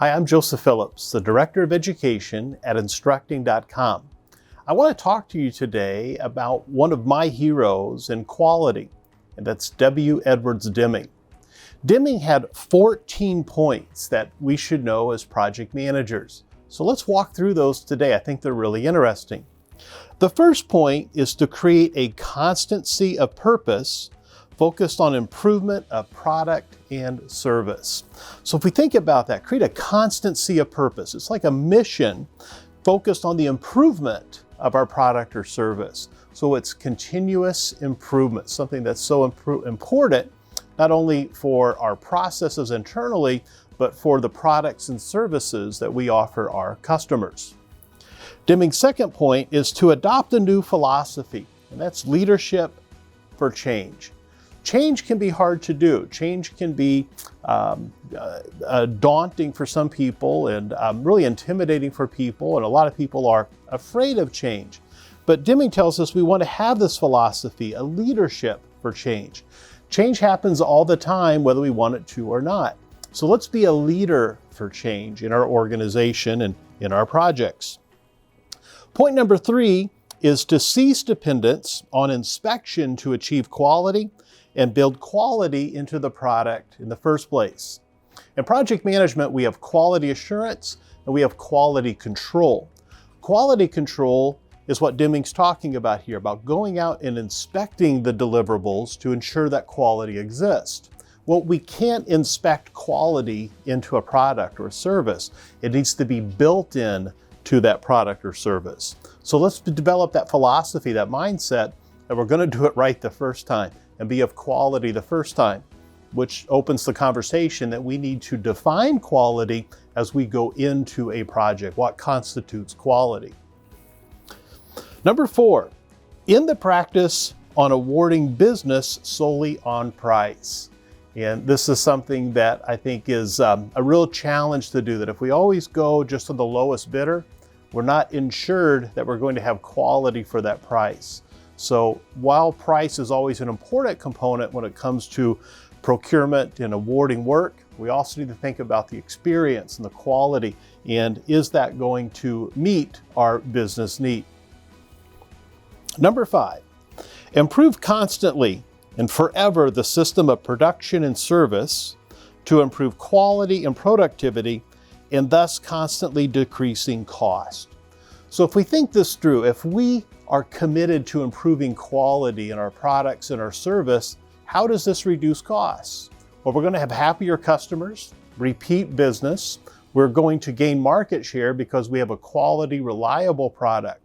Hi, I'm Joseph Phillips, the Director of Education at Instructing.com. I want to talk to you today about one of my heroes in quality, and that's W. Edwards Deming. Deming had 14 points that we should know as project managers. So let's walk through those today. I think they're really interesting. The first point is to create a constancy of purpose focused on improvement of product and service. So if we think about that, create a constancy of purpose. It's like a mission focused on the improvement of our product or service. So it's continuous improvement, something that's so important, not only for our processes internally, but for the products and services that we offer our customers. Deming's second point is to adopt a new philosophy, and that's leadership for change. Change can be hard to do. Change can be daunting for some people and really intimidating for people, and a lot of people are afraid of change. But Deming tells us we want to have this philosophy, a leadership for change. Change happens all the time, whether we want it to or not. So let's be a leader for change in our organization and in our projects. Point number 3 is to cease dependence on inspection to achieve quality and build quality into the product in the first place. In project management, we have quality assurance and we have quality control. Quality control is what Deming's talking about here, about going out and inspecting the deliverables to ensure that quality exists. Well, we can't inspect quality into a product or a service. It needs to be built in to that product or service. So let's develop that philosophy, that mindset, that we're going to do it right the first time and be of quality the first time, which opens the conversation that we need to define quality as we go into a project. What constitutes quality? Number 4, in the practice on awarding business solely on price. And this is something that I think is a real challenge to do, that if we always go just to the lowest bidder, we're not ensured that we're going to have quality for that price. So while price is always an important component when it comes to procurement and awarding work, we also need to think about the experience and the quality, and is that going to meet our business need? Number 5, improve constantly and forever the system of production and service to improve quality and productivity, and thus constantly decreasing cost. So if we think this through, if we are committed to improving quality in our products and our service, how does this reduce costs? Well, we're going to have happier customers, repeat business. We're going to gain market share because we have a quality, reliable product.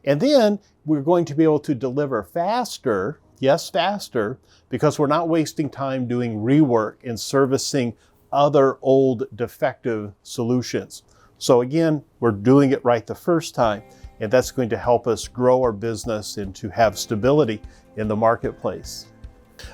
And then we're going to be able to deliver faster, yes, faster, because we're not wasting time doing rework and servicing other old defective solutions. So again, we're doing it right the first time, and that's going to help us grow our business and to have stability in the marketplace.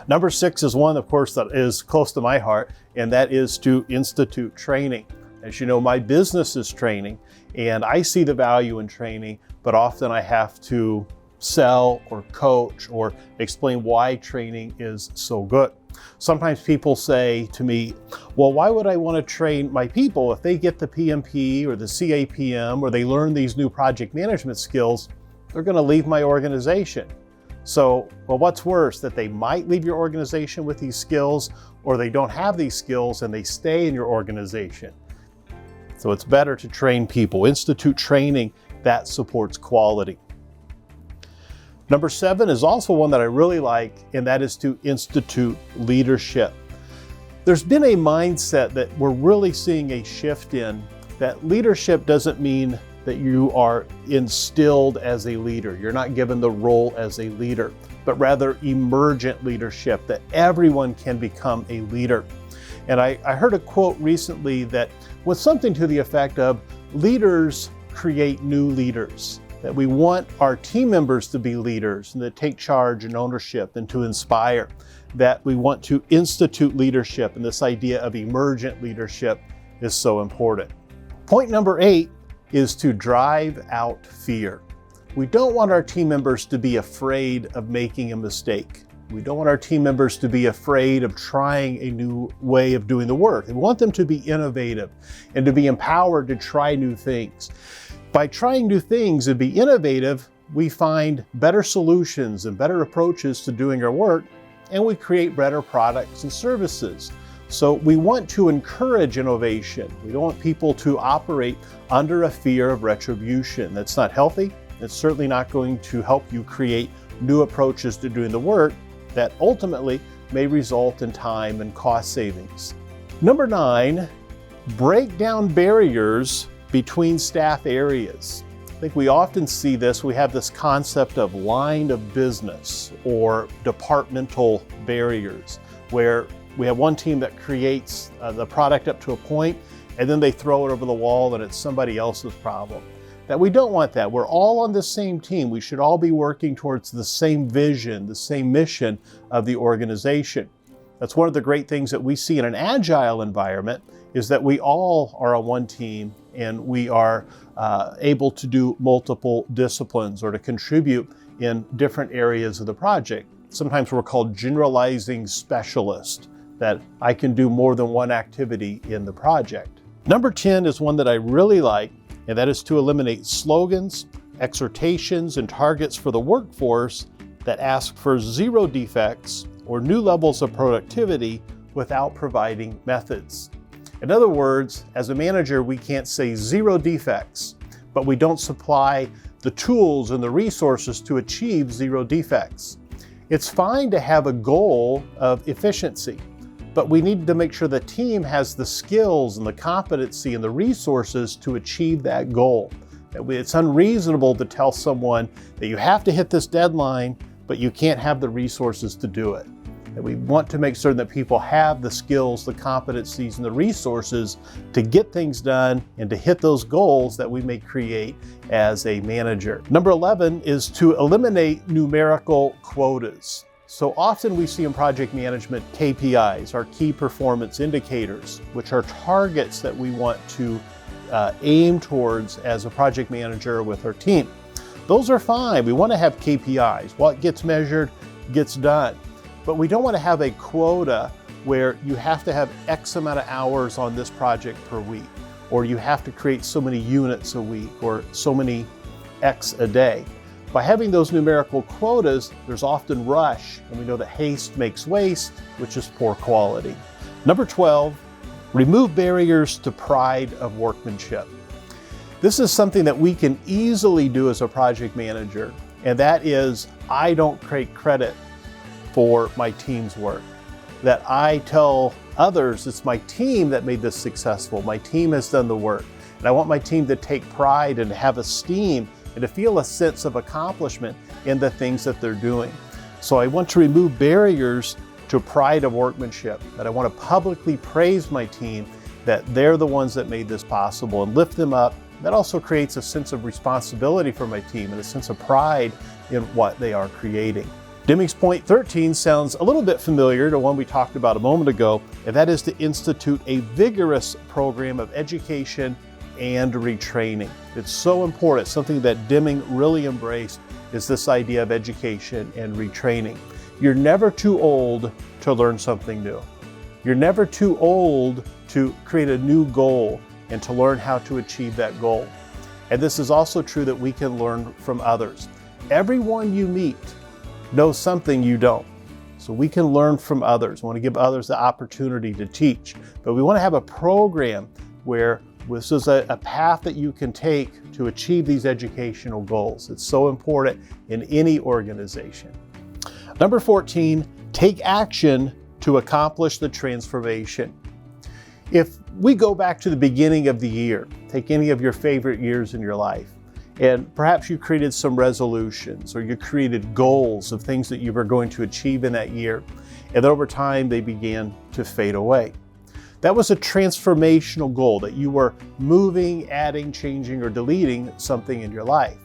Number 6 is one, of course, that is close to my heart, and that is to institute training. As you know, my business is training, and I see the value in training, but often I have to sell or coach or explain why training is so good. Sometimes people say to me, well, why would I want to train my people if they get the PMP or the CAPM or they learn these new project management skills, they're going to leave my organization. So, well, what's worse, that they might leave your organization with these skills, or they don't have these skills and they stay in your organization? So it's better to train people, institute training that supports quality. Number 7 is also one that I really like, and that is to institute leadership. There's been a mindset that we're really seeing a shift in, that leadership doesn't mean that you are instilled as a leader. You're not given the role as a leader, but rather emergent leadership, that everyone can become a leader. And I heard a quote recently that was something to the effect of, leaders create new leaders. That we want our team members to be leaders and that take charge and ownership and to inspire. That we want to institute leadership, and this idea of emergent leadership is so important. Point number 8 is to drive out fear. We don't want our team members to be afraid of making a mistake. We don't want our team members to be afraid of trying a new way of doing the work. We want them to be innovative and to be empowered to try new things. By trying new things and be innovative, we find better solutions and better approaches to doing our work, and we create better products and services. So we want to encourage innovation. We don't want people to operate under a fear of retribution. That's not healthy. It's certainly not going to help you create new approaches to doing the work that ultimately may result in time and cost savings. Number 9, break down barriers between staff areas. I think we often see this. We have this concept of line of business or departmental barriers, where we have one team that creates the product up to a point, and then they throw it over the wall and it's somebody else's problem. That we don't want that. We're all on the same team. We should all be working towards the same vision, the same mission of the organization. That's one of the great things that we see in an agile environment, is that we all are on one team and we are able to do multiple disciplines or to contribute in different areas of the project. Sometimes we're called generalizing specialists, that I can do more than one activity in the project. Number 10 is one that I really like, and that is to eliminate slogans, exhortations, and targets for the workforce that ask for 0 defects or new levels of productivity without providing methods. In other words, as a manager, we can't say 0 defects, but we don't supply the tools and the resources to achieve 0 defects. It's fine to have a goal of efficiency, but we need to make sure the team has the skills and the competency and the resources to achieve that goal. It's unreasonable to tell someone that you have to hit this deadline, but you can't have the resources to do it. And we want to make sure that people have the skills, the competencies, and the resources to get things done and to hit those goals that we may create as a manager. Number 11 is to eliminate numerical quotas. So often we see in project management KPIs, our key performance indicators, which are targets that we want to aim towards as a project manager with our team. Those are fine. We want to have KPIs. What gets measured gets done. But we don't want to have a quota where you have to have X amount of hours on this project per week, or you have to create so many units a week, or so many X a day. By having those numerical quotas, there's often rush, and we know that haste makes waste, which is poor quality. Number 12, remove barriers to pride of workmanship. This is something that we can easily do as a project manager, and that is, I don't take credit for my team's work. That I tell others, it's my team that made this successful. My team has done the work. And I want my team to take pride and have esteem and to feel a sense of accomplishment in the things that they're doing. So I want to remove barriers to pride of workmanship, that I want to publicly praise my team, that they're the ones that made this possible, and lift them up. That also creates a sense of responsibility for my team and a sense of pride in what they are creating. Deming's point 13 sounds a little bit familiar to one we talked about a moment ago, and that is to institute a vigorous program of education and retraining. It's so important. Something that Deming really embraced is this idea of education and retraining. You're never too old to learn something new. You're never too old to create a new goal and to learn how to achieve that goal. And this is also true that we can learn from others. Everyone you meet knows something you don't. So we can learn from others. We want to give others the opportunity to teach. But we want to have a program where this is a path that you can take to achieve these educational goals. It's so important in any organization. Number 14, take action to accomplish the transformation. If we go back to the beginning of the year, take any of your favorite years in your life, and perhaps you created some resolutions or you created goals of things that you were going to achieve in that year, and over time they began to fade away. That was a transformational goal, that you were moving, adding, changing, or deleting something in your life.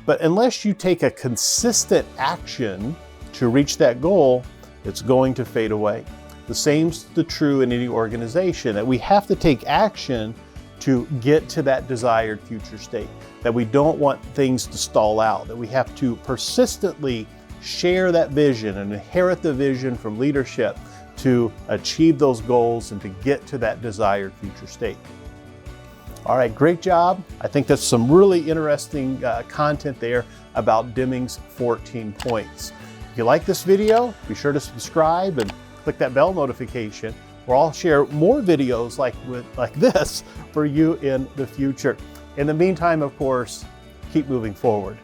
But unless you take a consistent action to reach that goal, it's going to fade away. The same's true in any organization, that we have to take action to get to that desired future state, that we don't want things to stall out, that we have to persistently share that vision and inherit the vision from leadership to achieve those goals and to get to that desired future state. All right, great job. I think that's some really interesting content there about Deming's 14 points. If you like this video, be sure to subscribe and click that bell notification, where I'll share more videos like this for you in the future. In the meantime, of course, keep moving forward.